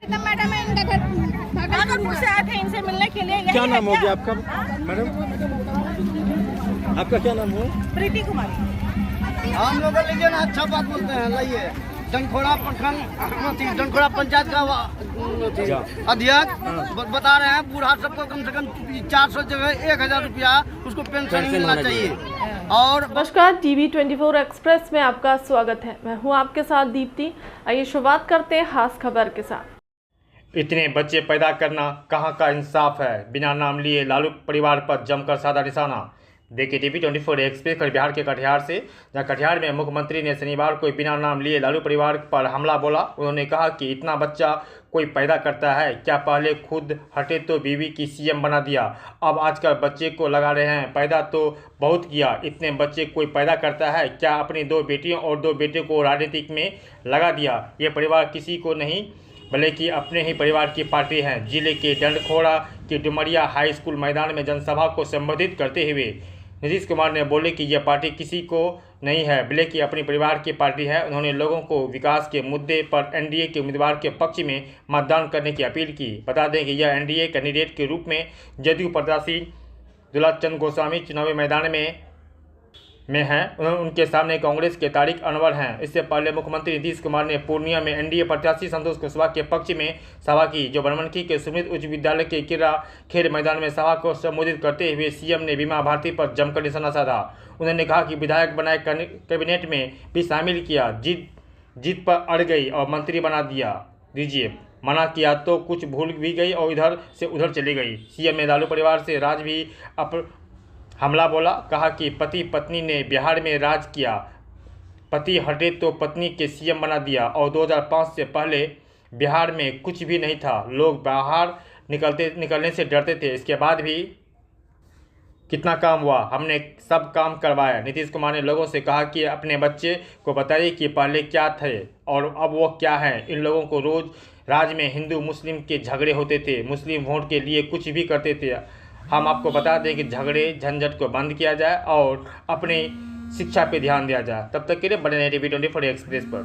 Madam है इनका घर भागलपुर से आए थे इनसे मिलने के लिए। क्या नाम हो गया आपका मैडम? आपका क्या नाम हो? प्रीति कुमारी। हम लोग लीजिए ना, अच्छा बात बोलते हैं। लाइए डनखोड़ा प्रखंड डनखोड़ा पंचायत का अध्यक्ष बता रहे हैं बूढ़ा सबको कम से कम 400 जगह 1000 रुपया उसको पेंशन मिलना चाहिए। और नमस्कार, टीवी 24 एक्सप्रेस में आपका स्वागत है। मैं हूं आपके साथ दीप्ति। आइए शुरुआत करते हैं खास खबर के साथ। इतने बच्चे पैदा करना कहाँ का इंसाफ है। बिना नाम लिए लालू परिवार पर जमकर साधा निशाना। देखिए टीवी 24 एक्सप्रेस बिहार के कटिहार से, जहाँ कटिहार में मुख्यमंत्री ने शनिवार को बिना नाम लिए लालू परिवार पर हमला बोला। उन्होंने कहा कि इतना बच्चा कोई पैदा करता है क्या? पहले खुद हटे तो बीवी की सीएम बना दिया, अब आजकल बच्चे को लगा रहे हैं। पैदा तो बहुत किया, इतने बच्चे कोई पैदा करता है क्या? अपनी 2 बेटियों और 2 बेटे को राजनीतिक में लगा दिया। ये परिवार किसी को नहीं बल्कि अपने ही परिवार की पार्टी है। जिले के डंडखोड़ा के डुमरिया हाई स्कूल मैदान में जनसभा को संबोधित करते हुए नीतीश कुमार ने बोले कि यह पार्टी किसी को नहीं है बल्कि अपने परिवार की पार्टी है। उन्होंने लोगों को विकास के मुद्दे पर एनडीए के उम्मीदवार के पक्ष में मतदान करने की अपील की। बता दें कि यह एनडीए कैंडिडेट के रूप में जदयू प्रत्याशी दुलाचंद गोस्वामी चुनावी मैदान में हैं। उनके सामने कांग्रेस के तारिक अनवर हैं। इससे पहले मुख्यमंत्री नीतीश कुमार ने पूर्णिया में एनडीए प्रत्याशी संतोष कुशवाहा के पक्ष में सभा की, जो बनमनखी के सुमित उच्च विद्यालय के क्रीड़ा खेल मैदान में सभा को संबोधित करते हुए सीएम ने बीमा भारती पर जमकर निशाना साधा। उन्होंने कहा कि विधायक बनाए कैबिनेट में भी शामिल किया, जीत पर अड़ गई और मंत्री बना दीजिए मना किया तो कुछ भूल भी गई और इधर से उधर चली गई। सीएम ने लालू परिवार से राज भी हमला बोला। कहा कि पति पत्नी ने बिहार में राज किया, पति हटे तो पत्नी के सीएम बना दिया और 2005 से पहले बिहार में कुछ भी नहीं था। लोग बाहर निकलने से डरते थे। इसके बाद भी कितना काम हुआ, हमने सब काम करवाया। नीतीश कुमार ने लोगों से कहा कि अपने बच्चे को बताइए कि पहले क्या थे और अब वो क्या है। इन लोगों को रोज राज्य में हिंदू मुस्लिम के झगड़े होते थे, मुस्लिम वोट के लिए कुछ भी करते थे। हम आपको बता दें कि झगड़े झंझट को बंद किया जाए और अपनी शिक्षा पे ध्यान दिया जाए। तब तक के लिए बने रहिए टीवी 24 एक्सप्रेस पर।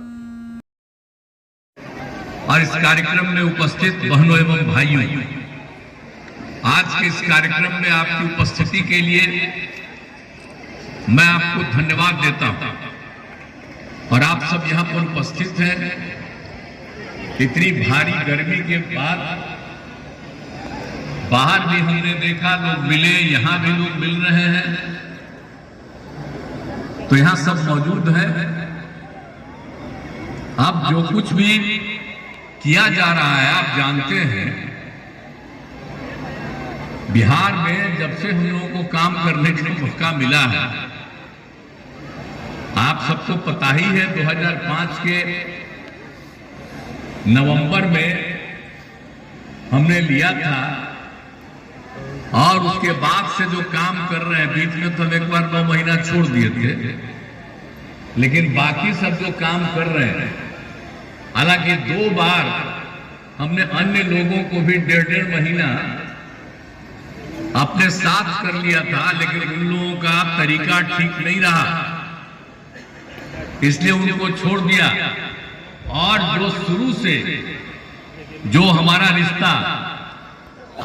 और इस कार्यक्रम में उपस्थित बहनों एवं भाइयों, आज के इस कार्यक्रम में आपकी उपस्थिति के लिए मैं आपको धन्यवाद देता हूं। और आप सब यहां पर उपस्थित हैं। इतनी भारी गर्मी के बाद बाहर भी हमने देखा लोग मिले, यहां भी लोग मिल रहे हैं, तो यहां सब मौजूद हैं। अब जो कुछ भी किया जा रहा है आप जानते हैं। बिहार में जब से हम लोगों को काम करने का मौका मिला है, आप सबको पता ही है 2005 के नवंबर में हमने लिया था और उसके बाद से जो काम कर रहे हैं, बीच में तो हम एक बार 9 महीना छोड़ दिए थे, लेकिन बाकी सब जो काम कर रहे हैं, हालांकि 2 बार हमने अन्य लोगों को भी 1.5 महीना अपने साथ कर लिया था, लेकिन उन लोगों का तरीका ठीक नहीं रहा, इसलिए उनको छोड़ दिया। और जो शुरू से जो हमारा रिश्ता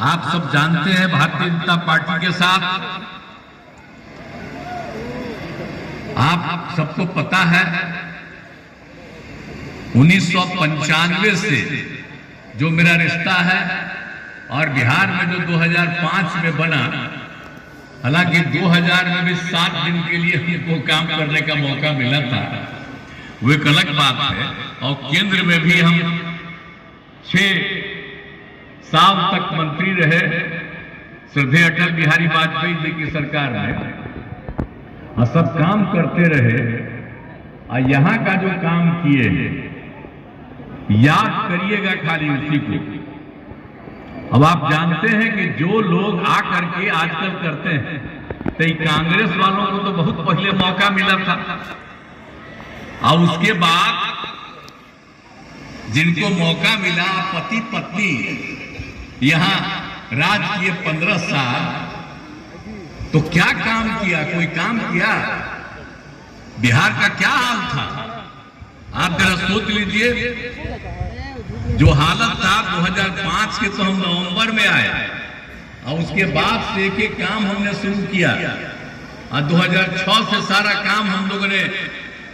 आप सब जानते हैं भारतीय जनता पार्टी के साथ, आप सबको पता है 1995 से जो मेरा रिश्ता है और बिहार में जो 2005 में बना, हालांकि 2000 में भी 7 दिन के लिए हमको काम करने का मौका मिला था, वो एक अलग बात है। और केंद्र में भी हम 6 साल तक मंत्री रहे श्रद्धेय अटल बिहारी वाजपेयी जी की सरकार में, और सब काम करते रहे। और यहां का जो काम किए याद करिएगा खाली उसी को। अब आप जानते हैं कि जो लोग आकर के आजकल करते हैं, तो कांग्रेस वालों को तो बहुत पहले मौका मिला था, और उसके बाद जिनको मौका मिला पति पत्नी यहां राज किए 15 साल, तो क्या काम किया? कोई काम किया? बिहार का क्या हाल था आप जरा सोच लीजिए। जो हालत था 2005 के, तो हम नवंबर में आए और उसके बाद से एक एक काम हमने शुरू किया और 2006 से सारा काम हम लोगों ने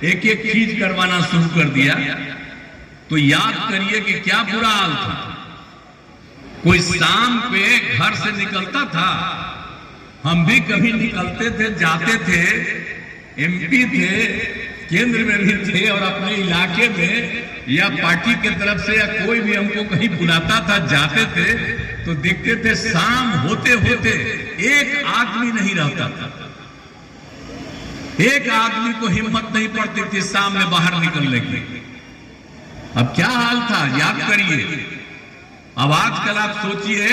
एक एक चीज करवाना शुरू कर दिया। तो याद करिए कि क्या बुरा हाल था। कोई शाम पे घर से निकलता था, हम भी कभी निकलते थे, जाते थे, एमपी थे, केंद्र में भी थे और अपने इलाके में या पार्टी के तरफ से या कोई भी हमको कहीं बुलाता था, जाते थे तो देखते थे शाम होते होते एक आदमी नहीं रहता था, एक आदमी को हिम्मत नहीं पड़ती थी शाम में बाहर निकलने की। अब क्या हाल था याद करिए। अब आजकल आप सोचिए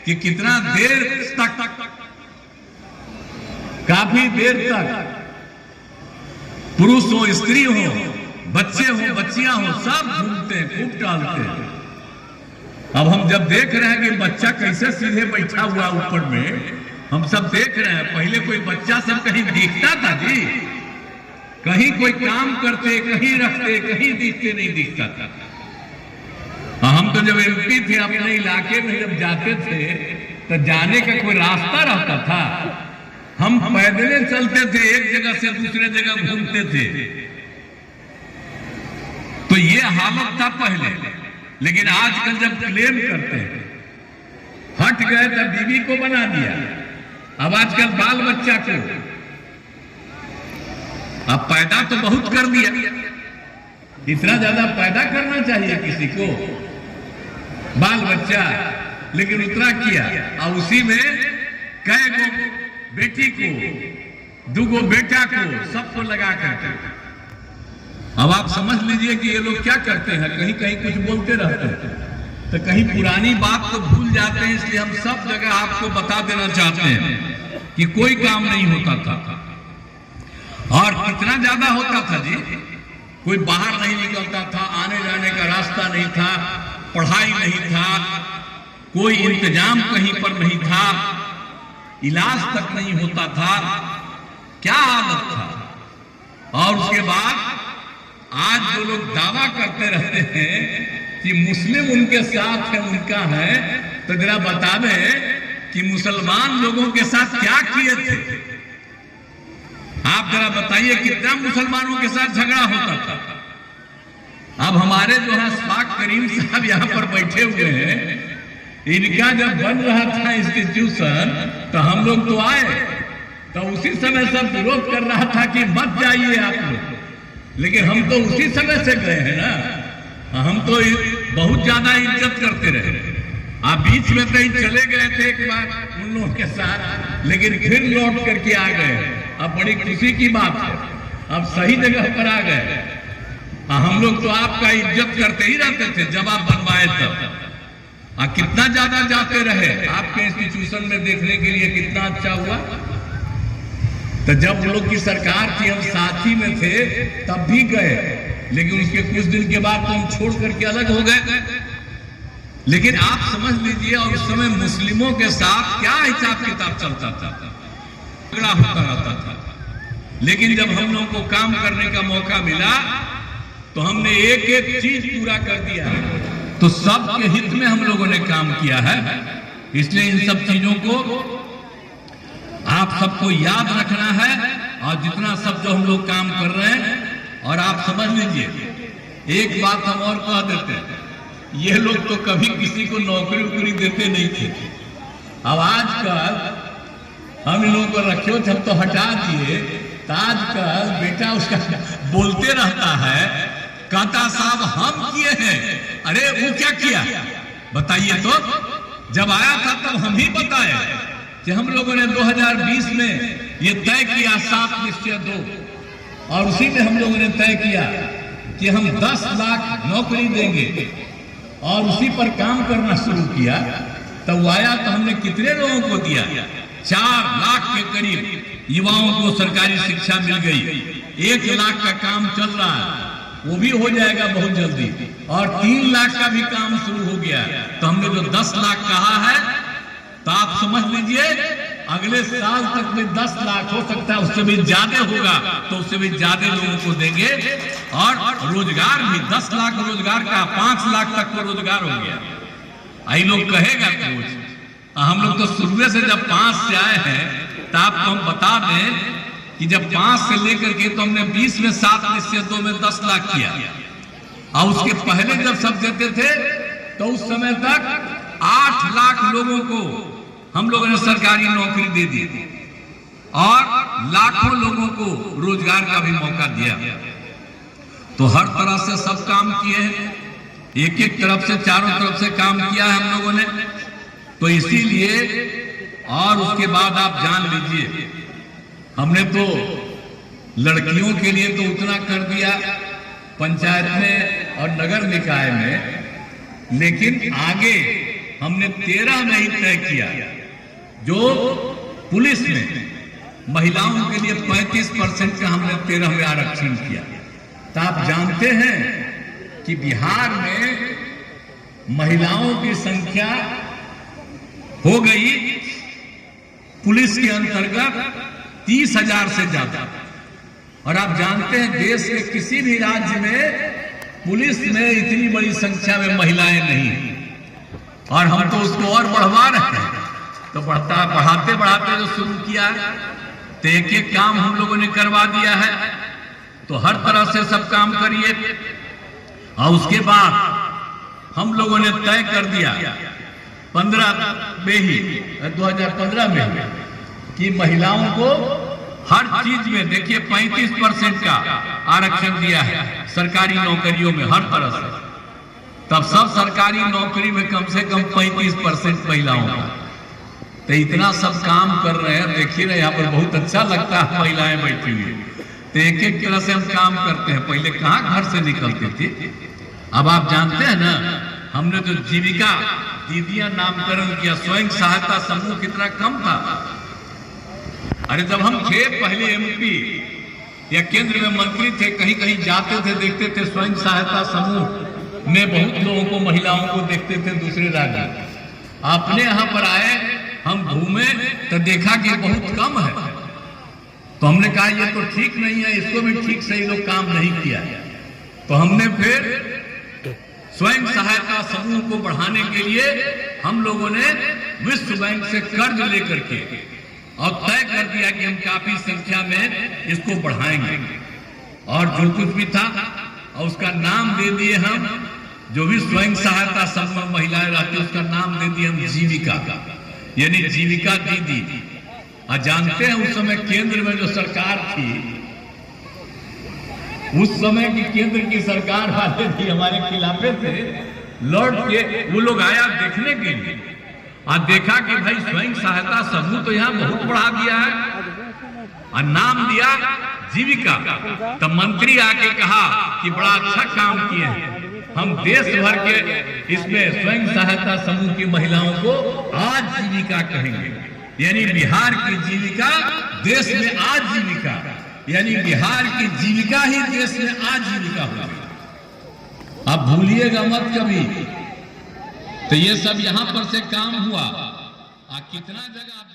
कि कितना देर तक, काफी देर तक पुरुष हो, स्त्री हो, बच्चे हो, बच्चियां हो, सब घूमते हैं, खूब टहलते हैं। अब हम जब देख रहे हैं कि बच्चा कैसे सीधे बैठा हुआ ऊपर में, हम सब देख रहे हैं। पहले कोई बच्चा सब कहीं दिखता था जी, कहीं कोई काम करते, कहीं रखते, कहीं दिखते नहीं दिखता था। हम तो जब एमपी थे अपने इलाके में जब जाते थे तो जाने का कोई रास्ता रहता था, हम पैदल चलते थे, एक जगह से दूसरे जगह घूमते थे। तो ये हालत था पहले। लेकिन आजकल जब क्लेम करते हैं, हट गए तब बीवी को बना दिया, अब आजकल बाल बच्चा को, अब पैदा तो बहुत कर दिया, इतना ज्यादा पैदा करना चाहिए किसी को, बाल बच्चा, लेकिन उतना किया और उसी में कई गो बेटी को, दुगो बेटा को, सबको लगा करके। अब आप समझ लीजिए कि ये लोग क्या करते हैं, कहीं कहीं कुछ बोलते रहते हैं तो कहीं पुरानी बात को भूल जाते हैं। इसलिए हम सब जगह आपको बता देना चाहते हैं कि कोई काम नहीं होता था। और कितना ज्यादा होता था जी, कोई बाहर नहीं निकलता था, आने जाने का रास्ता नहीं था, पढ़ाई नहीं था, कोई इंतजाम कहीं पर नहीं था, इलाज तक नहीं होता था। क्या हालत था। और उसके बाद आज जो लोग दावा करते रहते हैं कि मुस्लिम उनके साथ है, उनका है, तो जरा बता दें कि मुसलमान लोगों के साथ क्या किए थे। आप जरा बताइए कितना मुसलमानों के साथ झगड़ा होता था। अब हमारे जो है अशफाक करीम साहब यहाँ पर बैठे हुए हैं, इनका जब बन रहा था इंस्टीट्यूशन तो हम लोग तो आए, तो उसी समय सब विरोध कर रहा था कि मत जाइए आप लोग, लेकिन हम तो उसी समय से गए हैं ना, हम तो बहुत ज्यादा इज्जत करते रहे। आप बीच में कहीं चले गए थे एक बार उन लोगों के साथ, लेकिन फिर लौट करके आ गए। अब बड़ी खुशी की बात है, अब सही जगह पर आ गए। हम लोग तो आपका इज्जत करते ही रहते थे जब आप बनवाए तब। कितना ज्यादा जाते रहे आपके इंस्टीट्यूशन में देखने के लिए, कितना अच्छा हुआ। तो जब लोग की सरकार थी, हम साथी में थे, तब भी गए, लेकिन उसके कुछ दिन के बाद तो हम छोड़ करके अलग हो गए। लेकिन आप समझ लीजिए, और उस समय मुस्लिमों के साथ क्या हिसाब किताब चलता था, झगड़ा होता रहता था। लेकिन जब हम लोगों को काम करने का मौका मिला तो हमने एक एक चीज पूरा कर दिया है। तो सबके हित में हम लोगों ने काम किया है। इसलिए इन सब चीजों को आप सबको याद रखना है, और जितना सब जो हम लोग काम कर रहे हैं। और आप समझ लीजिए एक बात हम और कह देते हैं, ये लोग तो कभी किसी को नौकरी वोकरी देते नहीं थे। अब आजकल हम इन लोगों को रखे थे, हम तो हटा दिए। तो आजकल बेटा उसका बोलते रहता है, कहता साहब हम किए हैं। अरे वो क्या किया बताइए तो। जब आया था तब हम ही बताए कि हम लोगों ने 2020 में ये तय किया 7 निश्चय 2, और उसी में हम लोगों ने तय किया कि हम 10 लाख नौकरी देंगे, और उसी पर काम करना शुरू किया। तब आया तो हमने कितने लोगों को दिया, 4 लाख के करीब युवाओं को सरकारी शिक्षा मिल गई। 1 लाख का काम चल रहा है, वो भी हो जाएगा बहुत जल्दी, और 3 लाख का भी काम शुरू हो गया। तो हमने जो 10 लाख कहा है, तो आप समझ लीजिए अगले साल तक में 10 लाख हो सकता है, उससे भी ज्यादा होगा तो उससे भी ज्यादा लोगों को देंगे। और रोजगार भी 10 लाख रोजगार का 5 लाख तक का रोजगार हो गया। आई लोग कहेगा कुछ, हम लोग तो शुरू से जब 5 से आए हैं तो आपको हम बता दें कि जब 5 से लेकर के तो हमने 20 में 7 निश्चय 2 में 10 लाख किया। और उसके पहले जब सब देते थे तो उस समय तक 8 लाख लोगों को हम लोगों ने सरकारी नौकरी दे दी और लाखों लोगों को रोजगार का भी मौका दिया। तो हर तरह से सब काम किए हैं, एक एक तरफ से चारों तरफ से काम किया है हम लोगों ने। तो इसीलिए और उसके बाद आप जान लीजिए, हमने तो लड़कियों के लिए तो उतना कर दिया पंचायत में और नगर निकाय में, लेकिन आगे हमने 13 में ही तय किया जो पुलिस में महिलाओं के लिए 35% का हमने 13 में आरक्षण किया। तो आप जानते हैं कि बिहार में महिलाओं की संख्या हो गई पुलिस के अंतर्गत 30,000 से ज्यादा। और आप जानते हैं देश के किसी भी राज्य में पुलिस में इतनी बड़ी संख्या में महिलाएं नहीं, और हम तो उसको और बढ़वा रहे हैं। तो बढ़ाते बढ़ाते जो शुरू किया तो एक एक काम हम लोगों ने करवा दिया है। तो हर तरह से सब काम करिए। और उसके बाद हम लोगों ने तय कर दिया 15 में ही 2015 में कि महिलाओं को हर चीज में देखिए 35% का आरक्षण दिया है सरकारी नौकरियों में हर तरह से। तब सब सरकारी नौकरी में कम से कम 35% महिलाओं का। तो इतना सब काम कर रहे हैं, देखिए ना यहाँ पर बहुत अच्छा लगता है महिलाएं बैठी हुई। तो एक एक तरह से हम काम करते हैं। पहले कहाँ घर से निकलते थे, अब आप जानते हैं ना हमने जो जीविका दीदियां नामकरण किया, स्वयं सहायता समूह कितना कम था। अरे जब हम थे पहले MP या केंद्र में मंत्री थे, कहीं कहीं जाते थे देखते थे स्वयं सहायता समूह में बहुत लोगों को महिलाओं को देखते थे दूसरे राज्य। अपने यहाँ पर आए हम घूमे तो देखा कि बहुत कम है। तो हमने कहा ये तो ठीक नहीं है, इसको भी ठीक से लोग काम नहीं किया। तो हमने फिर स्वयं सहायता समूह को बढ़ाने के लिए हम लोगों ने विश्व बैंक से कर्ज लेकर के और तय कर दिया कि हम काफी संख्या में इसको बढ़ाएंगे। और जो कुछ भी था और उसका नाम दे दिए हम, जो भी स्वयं सहायता समूह महिलाएं रहती उसका नाम दे दिए हम जीविका, यानी जीविका दीदी। और जानते हैं उस समय केंद्र में जो सरकार थी, उस समय की केंद्र की सरकार वाले थी हमारे खिलाफे थे, लौट के वो लोग आया देखने के लिए और देखा कि भाई स्वयं सहायता समूह तो यहाँ बहुत बढ़ा दिया है और नाम दिया जीविका। तो मंत्री आके कहा कि बड़ा अच्छा काम किए हैं, हम देश भर के इसमें स्वयं सहायता समूह की महिलाओं को आज जीविका कहेंगे। यानी बिहार की जीविका देश में आज जीविका, यानी बिहार की जीविका ही देश में आज जीविका होगी। आप भूलिएगा मत कभी। तो ये सब यहां पर से काम हुआ। कितना जगह आप